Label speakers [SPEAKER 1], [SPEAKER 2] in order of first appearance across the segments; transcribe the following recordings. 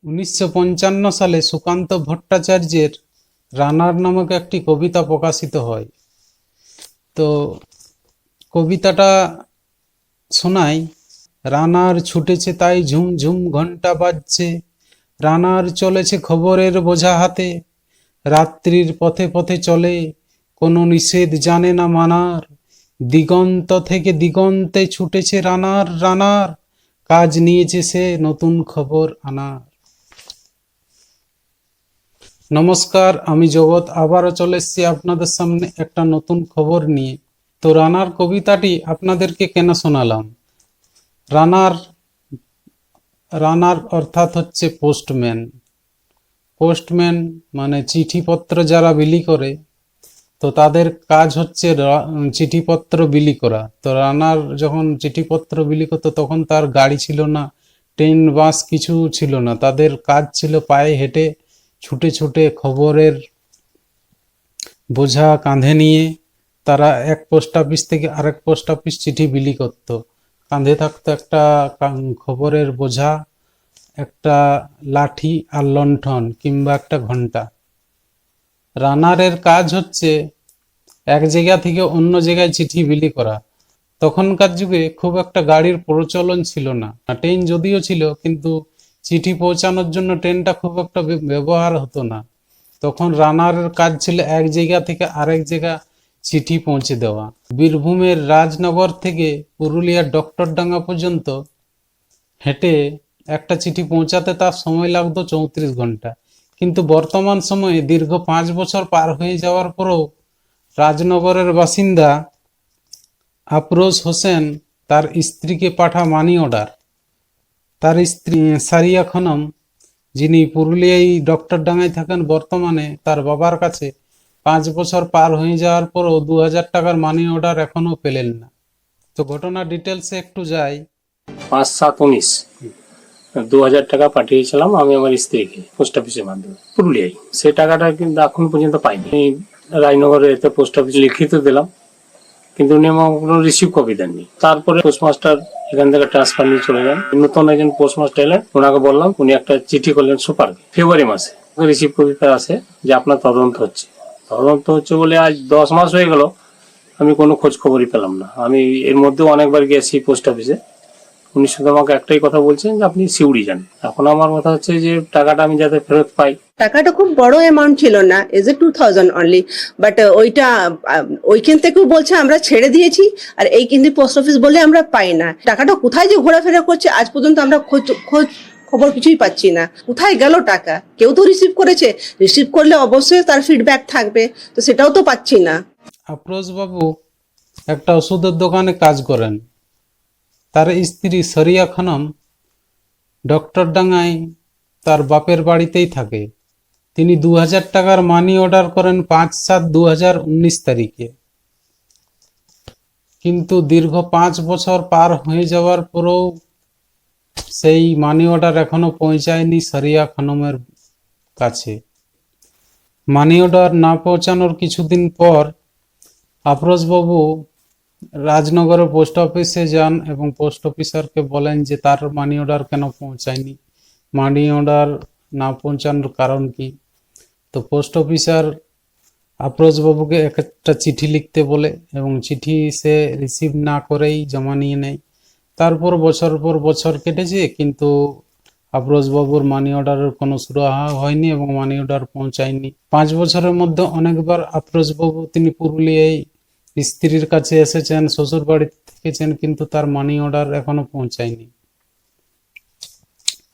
[SPEAKER 1] 1955 সালে সুকান্ত ভট্টাচার্যের রানার নামক একটি কবিতা প্রকাশিত হয়। তো কবিতাটা শোনাই। রানার ছুটেছে তাই ঝুম ঝুম ঘন্টা বাজছে, রানার চলেছে খবরের বোঝা হাতে, রাত্রির পথে পথে চলে, কোনো নিষেধ জানে না মানার, দিগন্ত থেকে দিগন্তে ছুটেছে রানার রানার, কাজ নিয়েছে সে নতুন খবর আনার। নমস্কার, আমি জগৎ আবারও চলে এসেছি আপনাদের সামনে একটা নতুন খবর নিয়ে। তো রানার কবিতাটি আপনাদেরকে কেন শোনালাম? রানার রানার অর্থাৎ হচ্ছে পোস্টম্যান। পোস্টম্যান মানে চিঠিপত্র যারা বিলি করে, তো তাদের কাজ হচ্ছে চিঠিপত্র বিলি করা। তো রানার যখন চিঠিপত্র বিলি করতো তখন তার গাড়ি ছিল না, ট্রেন বাস কিছু ছিল না, তাদের কাজ ছিল পায়ে হেঁটে ছুটে ছুটে খবরের বোঝা কাঁধে নিয়ে তারা এক পোস্ট অফিস থেকে আরেক পোস্ট অফিস চিঠি বিলি করত। কাঁধে থাকতো একটা খবরের বোঝা, একটা লাঠি আর লণ্ঠন কিংবা একটা ঘন্টা। রানারের কাজ হচ্ছে এক জায়গা থেকে অন্য জায়গায় চিঠি বিলি করা। তখনকার যুগে খুব একটা গাড়ির প্রচলন ছিল না, ট্রেন যদিও ছিল কিন্তু চিঠি পৌঁছানোর জন্য ট্রেনটা খুব একটা ব্যবহার হতো না। তখন রানারের কাজ ছিল এক জায়গা থেকে আরেক জায়গা চিঠি পৌঁছে দেওয়া। বীরভূমের রাজনগর থেকে পুরুলিয়ার ডক্টরডাঙ্গা পর্যন্ত হেঁটে একটা চিঠি পৌঁছাতে তার সময় লাগতো 34 ঘন্টা। কিন্তু বর্তমান সময়ে দীর্ঘ 5 বছর পার হয়ে যাওয়ার পরও রাজনগরের বাসিন্দা আফরোজ হোসেন তার স্ত্রীকে পাঠা মানি অর্ডার, তার স্ত্রী সারিয়া খানম যিনি পুরুলিয়ায় ডক্টরডাঙ্গায় থাকেন বর্তমানে, তার বাবার কাছে 5 বছর পার হয়ে যাওয়ার পরও 2000 টাকার মানি অর্ডার এখনো পেলেন না। তো ঘটনা ডিটেলসে একটু যাই।
[SPEAKER 2] 5/7/19 2000 টাকা পাঠিয়েছিলাম আমি আমার স্ত্রীকে পোস্ট অফিসের মাধ্যমে পুরুলিয়ায়। সেই টাকাটা কিন্তু এখন পর্যন্ত পাইনি। রায়নগরে এতে পোস্ট অফিসে লিখিত দিলাম, কিন্তু উনি আমার কোনো রিসিভ কপি দেননি। তারপরে পোস্টমাস্টার এখান থেকে ট্রান্সফার নিয়ে চলে যান। নতুন একজন পোস্টমাস্টার এলেন, ওনাকে বললাম, উনি একটা চিঠি করলেন সুপার ফেব্রুয়ারি মাসে। রিসিভ কপিটা আছে যে আপনার তদন্ত হচ্ছে বলে আজ 10 মাস হয়ে গেল, আমি কোনো খোঁজ খবরই পেলাম না। আমি এর মধ্যেও অনেকবার গেছি পোস্ট অফিসে, উনি শুধু আমাকে একটাই কথা বলছেন যে আপনি সিউড়ি যান। এখন আমার কথা হচ্ছে যে টাকাটা আমি যাতে ফেরত পাই।
[SPEAKER 3] টাকাটা খুব বড় অ্যামাউন্ট ছিল না, এজ এ 2000 অনলি, বাট ওইটা ওইখান থেকেও বলছে আমরা ছেড়ে দিয়েছি, আর এই কিন্তু পোস্ট অফিস বলে আমরা পাই না। টাকাটা কোথায় যে ঘোরাফেরা করছে আজ পর্যন্ত আমরা খোঁজ খবর কিছুই পাচ্ছি না। কোথায় গেল টাকা? কেউ তো রিসিভ করেছে, রিসিভ করলে অবশ্যই তার ফিডব্যাক থাকবে, তো সেটাও তো পাচ্ছি না।
[SPEAKER 1] আফরোজ বাবু একটা ওষুধের দোকানে কাজ করেন। তার স্ত্রী সরিয়া খানম ডক্টরডাঙ্গায় তার বাপের বাড়িতেই থাকে। তিনি 2000 টাকার মানি অর্ডার করেন 5/7/2019 তারিখে। কিন্তু দীর্ঘ 5 বছর পার হয়ে যাওয়ার পরেও সেই মানি অর্ডার এখনো পৌঁছায়নি সরিয়া খানমের কাছে। মানি অর্ডার না পৌঁছানোর কিছুদিন পর আফরোজ বাবু রাজনগরের পোস্ট অফিসে যান এবং পোস্ট অফিসারকে বলেন যে তার মানি অর্ডার কেন পৌঁছায়নি, মানি অর্ডার না পৌঁছানোর কারণ কি। তো পোস্ট অফিসার আফরোজ বাবুকে একটা চিঠি লিখতে বলে এবং চিঠি সে রিসিভ না করেই জমা নিয়ে নেয়। তারপর বছর পর বছর কেটেছে, কিন্তু আফরোজ বাবুর মানি অর্ডারের কোনো সুরাহা হয়নি এবং মানি অর্ডার পৌঁছায়নি। 5 বছরের মধ্যে অনেকবার আফরোজ বাবু তিনি পুরুলিয়ায় স্ত্রীর কাছে এসেছেন, শ্বশুর বাড়ি থেকেছেন, কিন্তু তার মানি অর্ডার এখনো পৌঁছায়নি।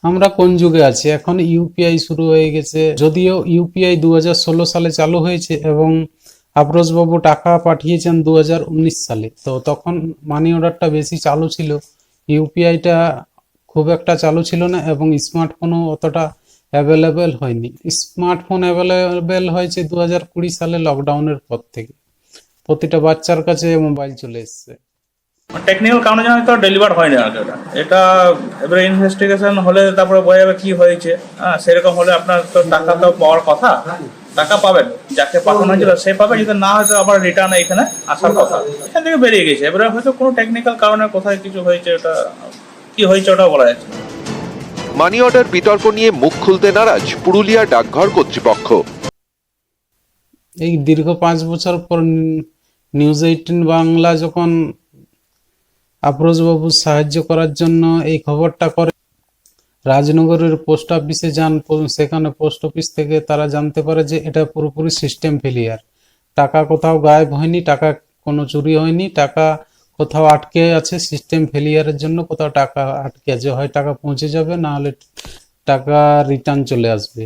[SPEAKER 1] আমরা কোন যুগে আছি? এখন ইউপিআই শুরু হয়ে গেছে, যদিও ইউপিআই 2016 সালে চালু হয়েছে এবং আফরোজ বাবু টাকা পাঠিয়েছেন 2019 সালে। তো তখন মানি অর্ডারটা বেশি চালু ছিল, ইউপিআইটা খুব একটা চালু ছিল না এবং স্মার্টফোনও অতটা অ্যাভেলেবেল হয়নি। স্মার্টফোন অ্যাভেলেবেল হয়েছে 2020 সালে লকডাউনের পর থেকে। প্রতিটা বাচ্চার কাছে মোবাইল চলে এসছে।
[SPEAKER 4] টেকনিক্যাল কারণে হয়তো ডেলিভার হয়নি আর এটা এবারে ইনভেস্টিগেশন হলে তারপরে বোঝা যাবে কি হয়েছে। সেরকম হলে আপনার তো টাকা তো পাওয়ার কথা, টাকা পাবেন, যাকে পাঠানো হয়েছিল সে পাবে, যদি না হয়তো আবার রিটার্ন এখানে আসার কথা। এখান থেকে বেরিয়ে গেছে, এবারে হয়তো কোনো টেকনিক্যাল কারণে কোথায় কিছু হয়েছে, ওটা কি হয়েছে ওটাও বলা যাচ্ছে।
[SPEAKER 5] মানি অর্ডার বিতর্ক নিয়ে মুখ খুলতে নারাজ পুরুলিয়া ডাকঘর কর্তৃপক্ষ।
[SPEAKER 1] এই দীর্ঘ 5 বছর পর নিউজ 18 বাংলা যখন আফরোজ বাবু সাহায্য করার জন্য এই খবরটা করে, রাজনগরের পোস্ট অফিসে যান, সেখানে পোস্ট অফিস থেকে তারা জানতে পারে যে এটা পুরোপুরি সিস্টেম ফেলিয়ার। টাকা কোথাও গায়েব হয়নি, টাকা কোনো চুরি হয়নি, টাকা কোথাও আটকে আছে, সিস্টেম ফেলিয়ারের জন্য কোথাও টাকা আটকে আছে, হয় টাকা পৌঁছে যাবে, না হলে টাকা রিটার্ন চলে আসবে।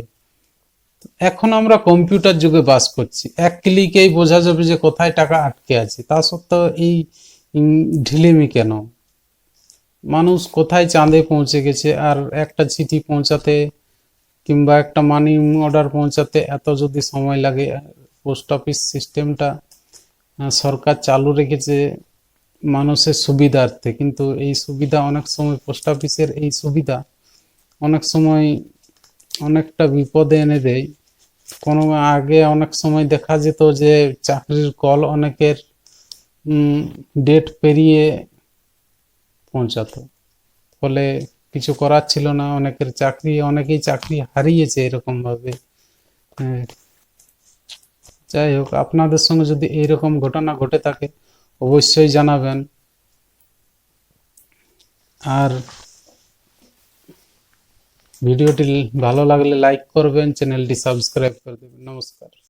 [SPEAKER 1] এখন আমরা কম্পিউটার যুগে বাস করছি, এক ক্লিকেই বোঝা যাবে যে কোথায় টাকা আটকে আছে। তা সত্ত্বেও এই ঢিলেমি কেন? মানুষ কোথায় চাঁদে পৌঁছে গেছে, আর একটা চিঠি পৌঁছাতে কিংবা একটা মানি অর্ডার পৌঁছাতে এত যদি সময় লাগে। পোস্ট অফিস সিস্টেমটা সরকার চালু রেখেছে মানুষের সুবিধার্থে, কিন্তু এই সুবিধা অনেক সময়, পোস্ট অফিসের এই সুবিধা অনেক সময় অনেকটা বিপদে এনে দেয়। কোনো আগে অনেক সময় দেখা যেত যে চাকরির কল অনেকের ডেট পেরিয়ে পৌঁছাতো, ফলে কিছু করার ছিল না, অনেকেই চাকরি হারিয়েছে এরকম ভাবে। যাই হোক, আপনাদের সঙ্গে যদি এইরকম ঘটনা ঘটে থাকে অবশ্যই জানাবেন, আর ভিডিওটি ভালো লাগলে লাইক করবেন, চ্যানেলটি সাবস্ক্রাইব করে দেবেন। নমস্কার।